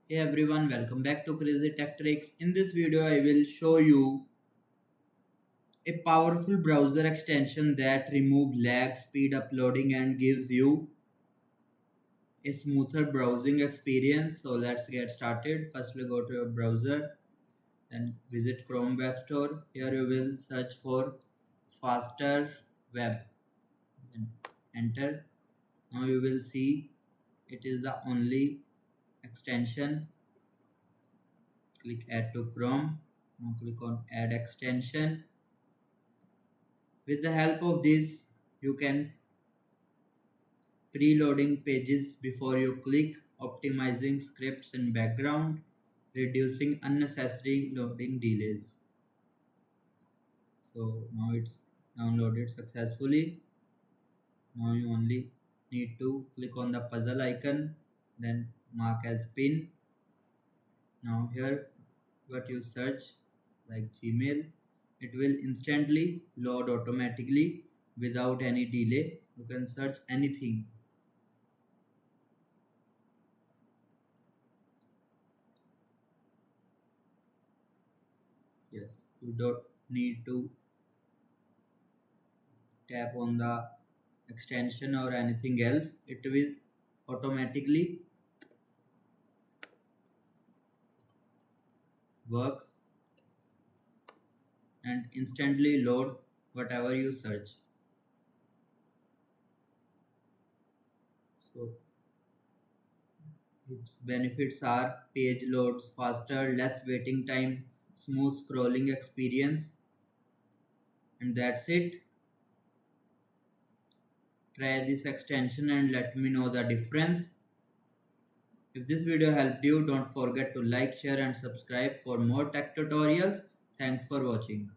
Hey everyone, welcome back to Crazy Tech Tricks. In this video, I will show you a powerful browser extension that removes lag, speed uploading, and gives you a smoother browsing experience. So let's get started. Firstly, go to your browser, then visit Chrome Web Store. Here you will search for Faster Web. Then enter. Now you will see it is the only extension. Click Add to Chrome. Now click on Add Extension. With the help of this, you can preloading pages before you click, optimizing scripts in background, reducing unnecessary loading delays. So now it's downloaded successfully. Now you only need to click on the puzzle icon, then mark as pin. Now here what you search like Gmail, it will instantly load automatically without any delay. You can search anything. Yes, you don't need to tap on the extension or anything else. It will automatically works and instantly load whatever you search. So its benefits are page loads faster, less waiting time, smooth scrolling experience, and that's it. Try this extension and let me know the difference. If this video helped you, don't forget to like, share and subscribe for more tech tutorials. Thanks for watching.